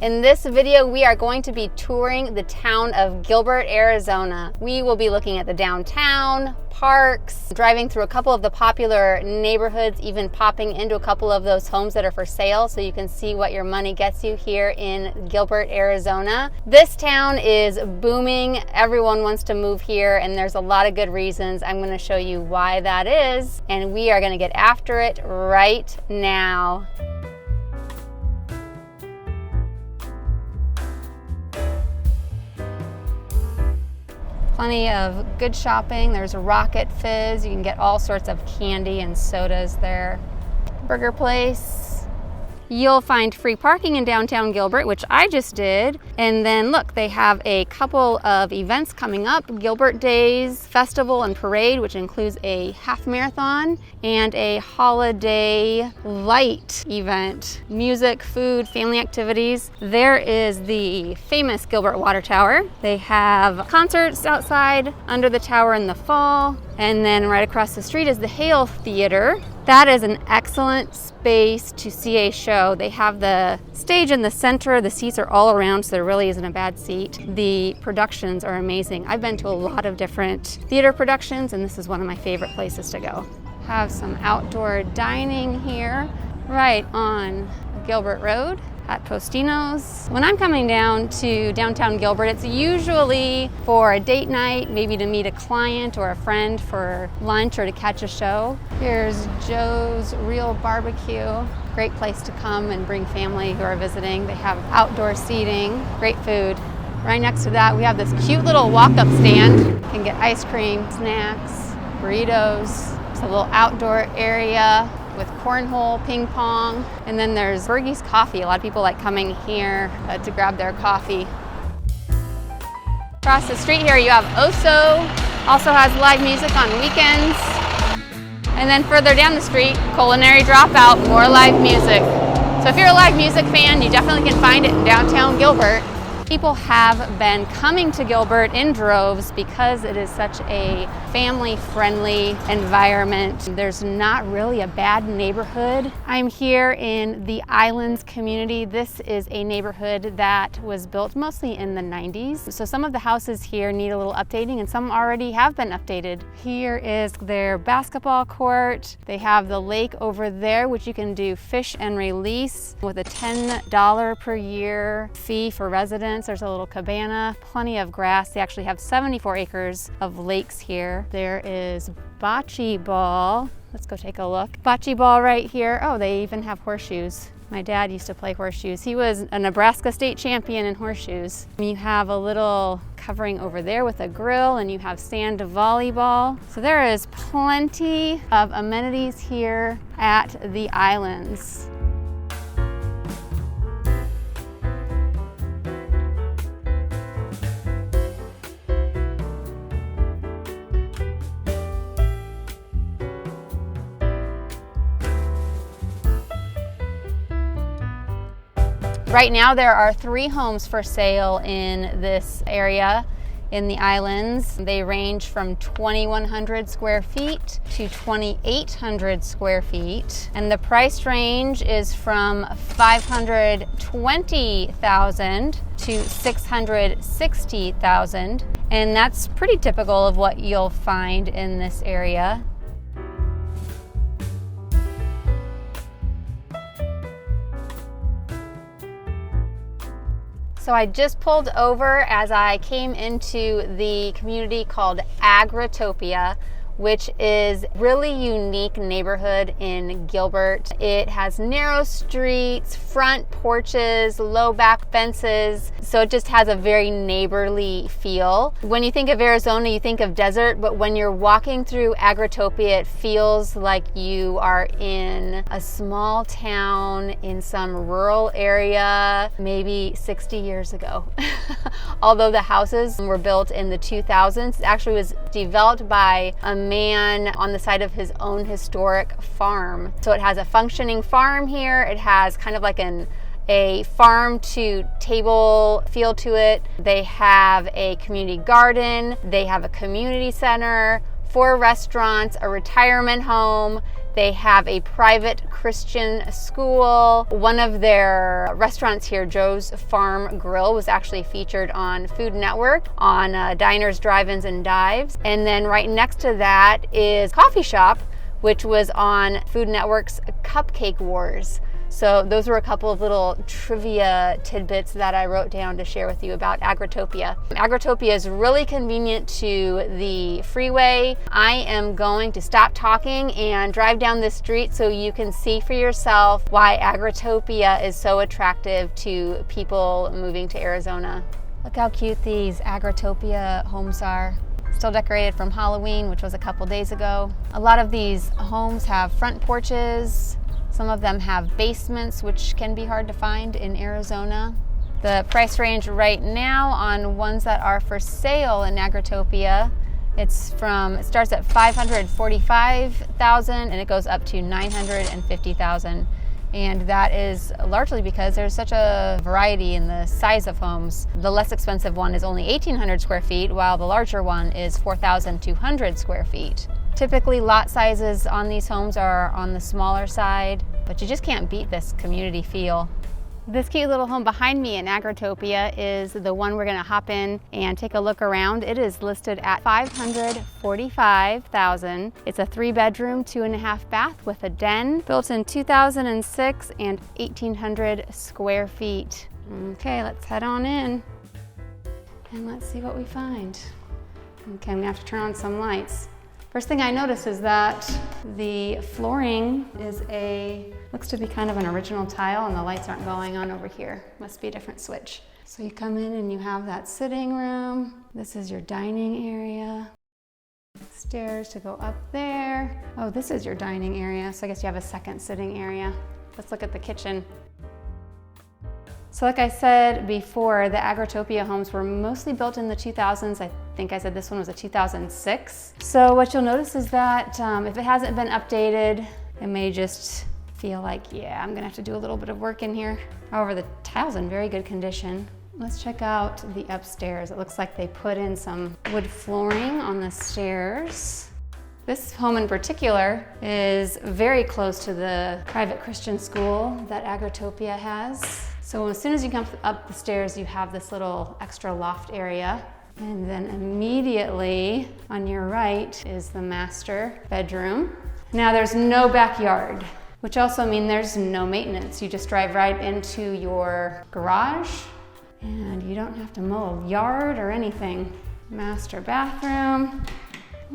In this video, we are going to be touring the town of Gilbert, Arizona. We will be looking at the downtown, parks, driving through a couple of the popular neighborhoods, even popping into a couple of those homes that are for sale so you can see what your money gets you here in Gilbert, Arizona. This town is booming. Everyone wants to move here and there's a lot of good reasons. I'm going to show you why that is, and we are going to get after it right now. Plenty of good shopping. There's a Rocket Fizz. You can get all sorts of candy and sodas there. Burger place. You'll find free parking in downtown Gilbert, which I just did. And then look, they have a couple of events coming up. Gilbert Days Festival and Parade, which includes a half marathon and a holiday light event. Music, food, family activities. There is the famous Gilbert Water Tower. They have concerts outside under the tower in the fall. And then right across the street is the Hale Theater. That is an excellent space to see a show. They have the stage in the center. The seats are all around, so there really isn't a bad seat. The productions are amazing. I've been to a lot of different theater productions, and this is one of my favorite places to go. Have some outdoor dining here, right on Gilbert Road at Postino's. When I'm coming down to downtown Gilbert, it's usually for a date night, maybe to meet a client or a friend for lunch or to catch a show. Here's Joe's Real Barbecue. Great place to come and bring family who are visiting. They have outdoor seating, great food. Right next to that, we have this cute little walk-up stand. You can get ice cream, snacks, burritos. It's a little outdoor area with cornhole, ping pong, and then there's Bergie's Coffee. A lot of people like coming here to grab their coffee. Across the street here you have Oso, also has live music on weekends. And then further down the street, Culinary Dropout, more live music. So if you're a live music fan, you definitely can find it in downtown Gilbert. People have been coming to Gilbert in droves because it is such a family-friendly environment. There's not really a bad neighborhood. I'm here in the Islands community. This is a neighborhood that was built mostly in the 90s. So some of the houses here need a little updating and some already have been updated. Here is their basketball court. They have the lake over there, which you can do fish and release with a $10 per year fee for residents. There's a little cabana, plenty of grass. They actually have 74 acres of lakes here. There is bocce ball. Let's go take a look. Bocce ball right here. Oh, they even have horseshoes. My dad used to play horseshoes. He was a Nebraska state champion in horseshoes. You have a little covering over there with a grill, and you have sand volleyball. So there is plenty of amenities here at the Islands. Right now there are 3 homes for sale in this area in the Islands. They range from 2,100 square feet to 2,800 square feet. And the price range is from $520,000 to $660,000. And that's pretty typical of what you'll find in this area. So I just pulled over as I came into the community called Agritopia, which is really unique neighborhood in Gilbert. It has narrow streets, front porches, low back fences, so it just has a very neighborly feel. When you think of Arizona, you think of desert, but when you're walking through Agritopia, it feels like you are in a small town in some rural area, maybe 60 years ago. Although the houses were built in the 2000s, it actually was developed by a man on the side of his own historic farm. So it has a functioning farm here. It has kind of like a farm to table feel to it. They have a community garden. They have a community center, 4 restaurants, a retirement home. They have a private Christian school. One of their restaurants here, Joe's Farm Grill, was actually featured on Food Network on Diners, Drive-Ins, and Dives. And then right next to that is Coffee Shop, which was on Food Network's Cupcake Wars. So those were a couple of little trivia tidbits that I wrote down to share with you about Agritopia. Agritopia is really convenient to the freeway. I am going to stop talking and drive down this street so you can see for yourself why Agritopia is so attractive to people moving to Arizona. Look how cute these Agritopia homes are. Still decorated from Halloween, which was a couple days ago. A lot of these homes have front porches. Some of them have basements, which can be hard to find in Arizona. The price range right now on ones that are for sale in Agritopia, it starts at $545,000 and it goes up to $950,000. And that is largely because there's such a variety in the size of homes. The less expensive one is only 1,800 square feet, while the larger one is 4,200 square feet. Typically, lot sizes on these homes are on the smaller side, but you just can't beat this community feel. This cute little home behind me in Agritopia is the one we're gonna hop in and take a look around. It is listed at $545,000. It's a 3-bedroom, 2.5 bath with a den, built in 2006 and 1,800 square feet. Okay, let's head on in and let's see what we find. Okay, I'm gonna have to turn on some lights. First thing I notice is that the flooring is looks to be kind of an original tile, and the lights aren't going on over here. Must be a different switch. So you come in and you have that sitting room. This is your dining area. Stairs to go up there. Oh, this is your dining area. So I guess you have a second sitting area. Let's look at the kitchen. So like I said before, the Agritopia homes were mostly built in the 2000s. I think I said this one was a 2006. So what you'll notice is that if it hasn't been updated, it may just feel like, yeah, I'm gonna have to do a little bit of work in here. However, the tile's in very good condition. Let's check out the upstairs. It looks like they put in some wood flooring on the stairs. This home in particular is very close to the private Christian school that Agritopia has. So as soon as you come up the stairs, you have this little extra loft area. And then immediately on your right is the master bedroom. Now there's no backyard, which also means there's no maintenance. You just drive right into your garage and you don't have to mow a yard or anything. Master bathroom.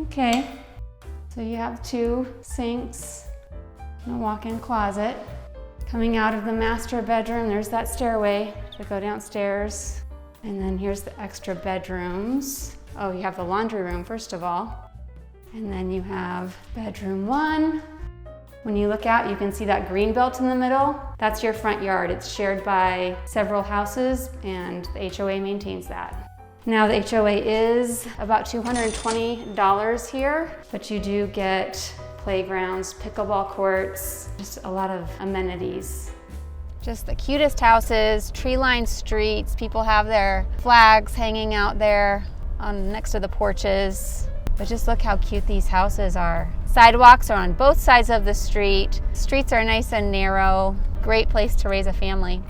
Okay, so you have 2 sinks and a walk-in closet. Coming out of the master bedroom, there's that stairway to go downstairs. And then here's the extra bedrooms. Oh, you have the laundry room first of all. And then you have bedroom 1. When you look out, you can see that green belt in the middle. That's your front yard. It's shared by several houses and the HOA maintains that. Now the HOA is about $220 here, but you do get playgrounds, pickleball courts, just a lot of amenities. Just the cutest houses, tree-lined streets. People have their flags hanging out there next to the porches. But just look how cute these houses are. Sidewalks are on both sides of the street. Streets are nice and narrow. Great place to raise a family.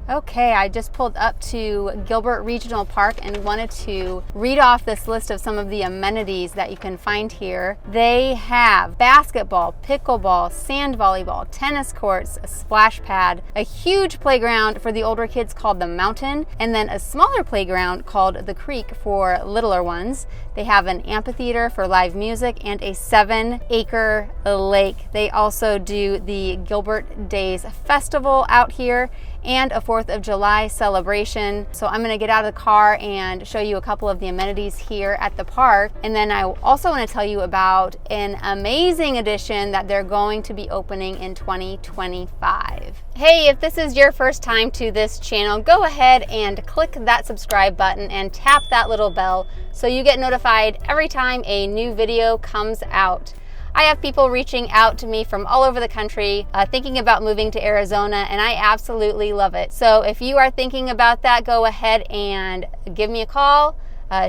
Okay, I just pulled up to Gilbert Regional Park and wanted to read off this list of some of the amenities that you can find here. They have basketball, pickleball, sand volleyball, tennis courts, a splash pad, a huge playground for the older kids called the Mountain, and then a smaller playground called the Creek for littler ones. They have an amphitheater for live music and a 7-acre lake. They also do the Gilbert Days Festival out here and a 4th of July celebration. So I'm gonna get out of the car and show you a couple of the amenities here at the park. And then I also wanna tell you about an amazing addition that they're going to be opening in 2025. Hey, if this is your first time to this channel, go ahead and click that subscribe button and tap that little bell so you get notified every time a new video comes out. I have people reaching out to me from all over the country thinking about moving to Arizona, and I absolutely love it. So if you are thinking about that, go ahead and give me a call.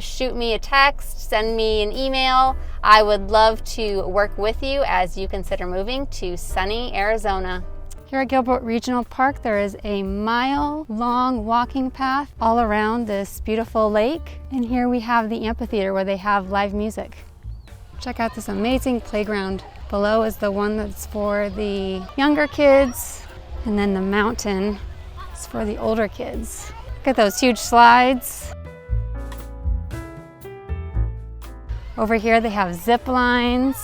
shoot me a text, send me an email. I would love to work with you as you consider moving to sunny Arizona. Here at Gilbert Regional Park, there is a mile-long walking path all around this beautiful lake. And here we have the amphitheater where they have live music. Check out this amazing playground. Below is the one that's for the younger kids, and then the mountain is for the older kids. Look at those huge slides. Over here they have zip lines.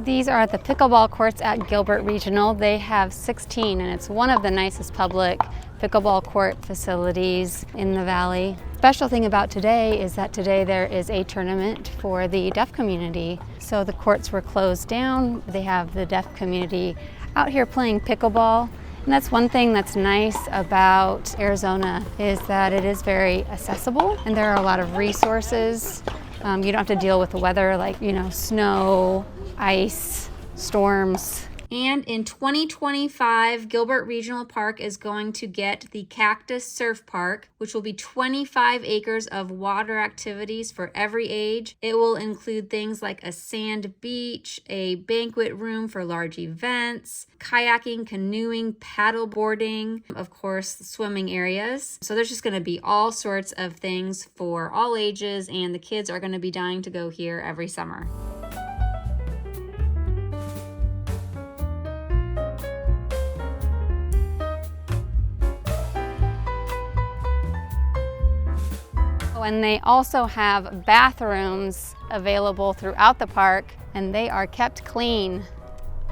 These are the pickleball courts at Gilbert Regional. They have 16, and it's one of the nicest public pickleball court facilities in the valley. Special thing about today is that today there is a tournament for the deaf community. So the courts were closed down. They have the deaf community out here playing pickleball. And that's one thing that's nice about Arizona, is that it is very accessible and there are a lot of resources. You don't have to deal with the weather like, snow, ice, storms. And in 2025, Gilbert Regional Park is going to get the Cactus Surf Park, which will be 25 acres of water activities for every age. It will include things like a sand beach, a banquet room for large events, kayaking, canoeing, paddle boarding, of course, swimming areas. So there's just going to be all sorts of things for all ages, and the kids are going to be dying to go here every summer. And they also have bathrooms available throughout the park, and they are kept clean.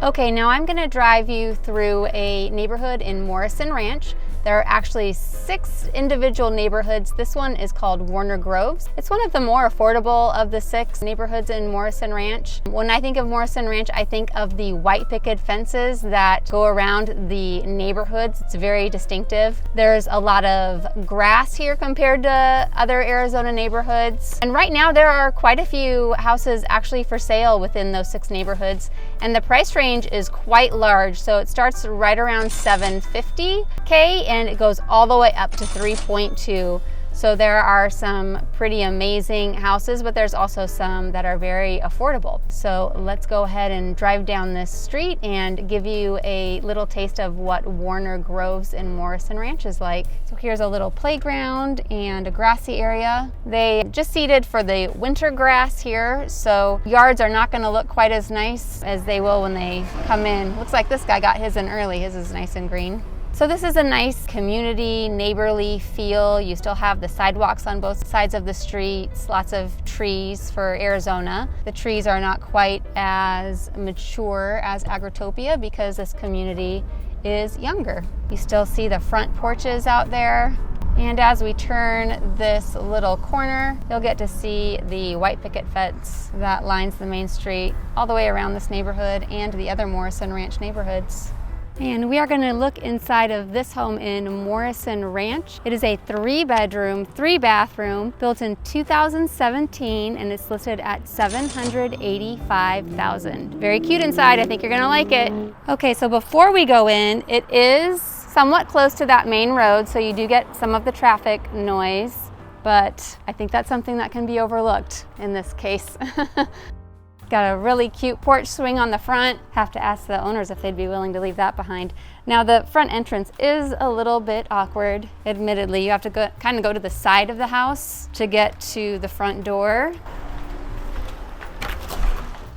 Okay, now I'm gonna drive you through a neighborhood in Morrison Ranch. There are actually 6 individual neighborhoods. This one is called Warner Groves. It's one of the more affordable of the 6 neighborhoods in Morrison Ranch. When I think of Morrison Ranch, I think of the white picket fences that go around the neighborhoods. It's very distinctive. There's a lot of grass here compared to other Arizona neighborhoods. And right now there are quite a few houses actually for sale within those 6 neighborhoods. And the price range is quite large. So it starts right around $750K and it goes all the way up to 3.2. So there are some pretty amazing houses, but there's also some that are very affordable. So let's go ahead and drive down this street and give you a little taste of what Warner Groves and Morrison Ranch is like. So here's a little playground and a grassy area. They just seeded for the winter grass here, so yards are not gonna look quite as nice as they will when they come in. Looks like this guy got his in early. His is nice and green. So this is a nice community, neighborly feel. You still have the sidewalks on both sides of the streets, lots of trees for Arizona. The trees are not quite as mature as Agritopia because this community is younger. You still see the front porches out there. And as we turn this little corner, you'll get to see the white picket fence that lines the main street all the way around this neighborhood and the other Morrison Ranch neighborhoods. And we are going to look inside of this home in Morrison Ranch. It is a 3-bedroom, 3-bathroom, built in 2017, and it's listed at $785,000. Very cute inside. I think you're going to like it. Okay, so before we go in, it is somewhat close to that main road, so you do get some of the traffic noise, but I think that's something that can be overlooked in this case. Got a really cute porch swing on the front. Have to ask the owners if they'd be willing to leave that behind. Now the front entrance is a little bit awkward, admittedly. You have to kind of go to the side of the house to get to the front door.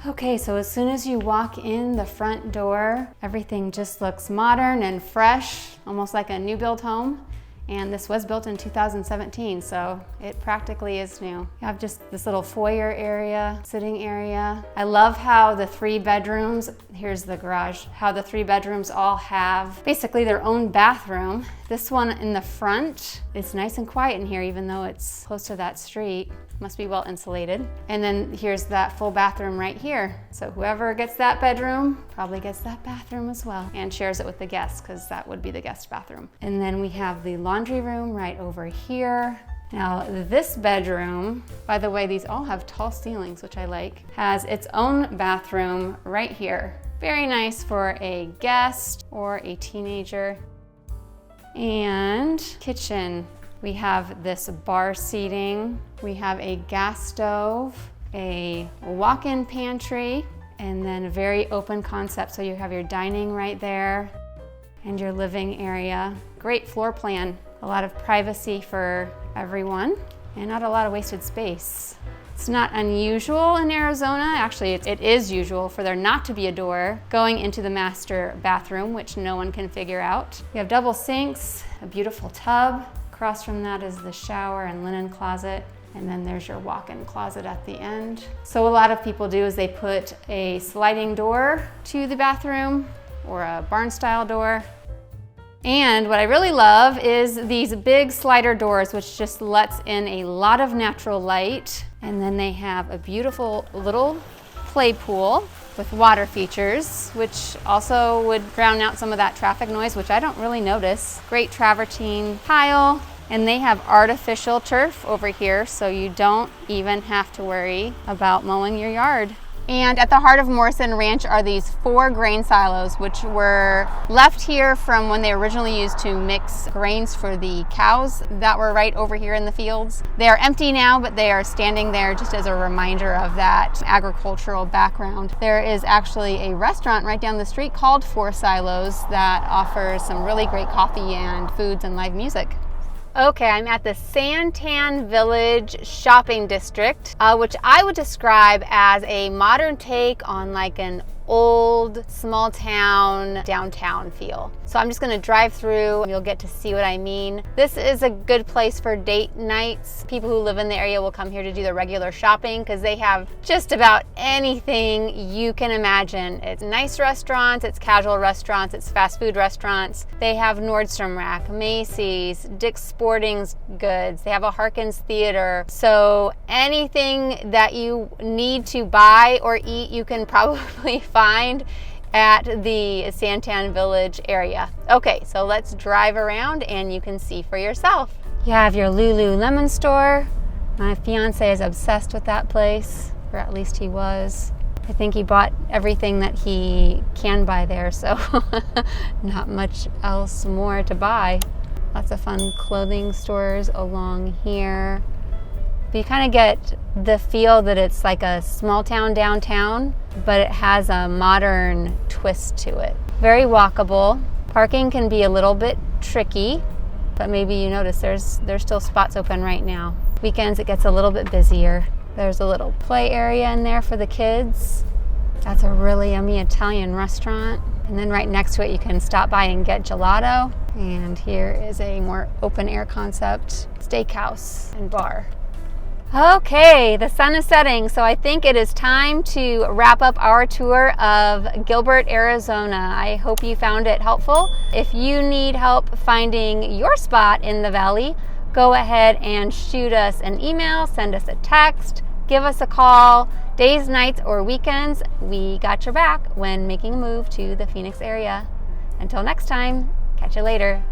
Okay, so as soon as you walk in the front door, everything just looks modern and fresh, almost like a new build home. And this was built in 2017, so it practically is new. You have just this little foyer area, sitting area. I love how the 3 bedrooms, here's the garage, how the 3 bedrooms all have basically their own bathroom. This one in the front, it's nice and quiet in here even though it's close to that street. Must be well insulated. And then here's that full bathroom right here. So whoever gets that bedroom probably gets that bathroom as well and shares it with the guests because that would be the guest bathroom. And then we have the laundry room right over here. Now this bedroom, by the way, these all have tall ceilings, which I like, has its own bathroom right here. Very nice for a guest or a teenager. And kitchen. We have this bar seating. We have a gas stove, a walk-in pantry, and then a very open concept. So you have your dining right there and your living area. Great floor plan. A lot of privacy for everyone and not a lot of wasted space. It's not unusual in Arizona. Actually, it is usual for there not to be a door going into the master bathroom, which no one can figure out. You have double sinks, a beautiful tub. Across from that is the shower and linen closet. And then there's your walk-in closet at the end. So a lot of people do is they put a sliding door to the bathroom or a barn-style door. And what I really love is these big slider doors, which just lets in a lot of natural light. And then they have a beautiful little play pool with water features, which also would drown out some of that traffic noise, which I don't really notice. Great travertine tile. And they have artificial turf over here, so you don't even have to worry about mowing your yard. And at the heart of Morrison Ranch are these 4 grain silos, which were left here from when they originally used to mix grains for the cows that were right over here in the fields. They are empty now, but they are standing there just as a reminder of that agricultural background. There is actually a restaurant right down the street called 4 Silos that offers some really great coffee and foods and live music. Okay, I'm at the SanTan Village shopping district, which I would describe as a modern take on like an old small town downtown feel. So I'm just gonna drive through and you'll get to see what I mean. This is a good place for date nights. People who live in the area will come here to do their regular shopping because they have just about anything you can imagine. It's nice restaurants, it's casual restaurants, it's fast food restaurants. They have Nordstrom Rack, Macy's, Dick's Sporting Goods. They have a Harkins Theater. So anything that you need to buy or eat, you can probably find at the SanTan Village area. Okay, so let's drive around and you can see for yourself. You have your Lululemon store. My fiance is obsessed with that place, or at least he was. I think he bought everything that he can buy there, so not much else more to buy. Lots of fun clothing stores along here. But you kind of get the feel that it's like a small town downtown, but it has a modern twist to it. Very walkable. Parking can be a little bit tricky, but maybe you notice there's still spots open right now. Weekends it gets a little bit busier. There's a little play area in there for the kids. That's a really yummy Italian restaurant. And then right next to it you can stop by and get gelato. And here is a more open air concept steakhouse and bar. Okay, the sun is setting, so I think it is time to wrap up our tour of Gilbert, Arizona. I hope you found it helpful. If you need help finding your spot in the valley, go ahead and shoot us an email, send us a text, give us a call. Days, nights, or weekends, we got your back when making a move to the Phoenix area. Until next time, catch you later.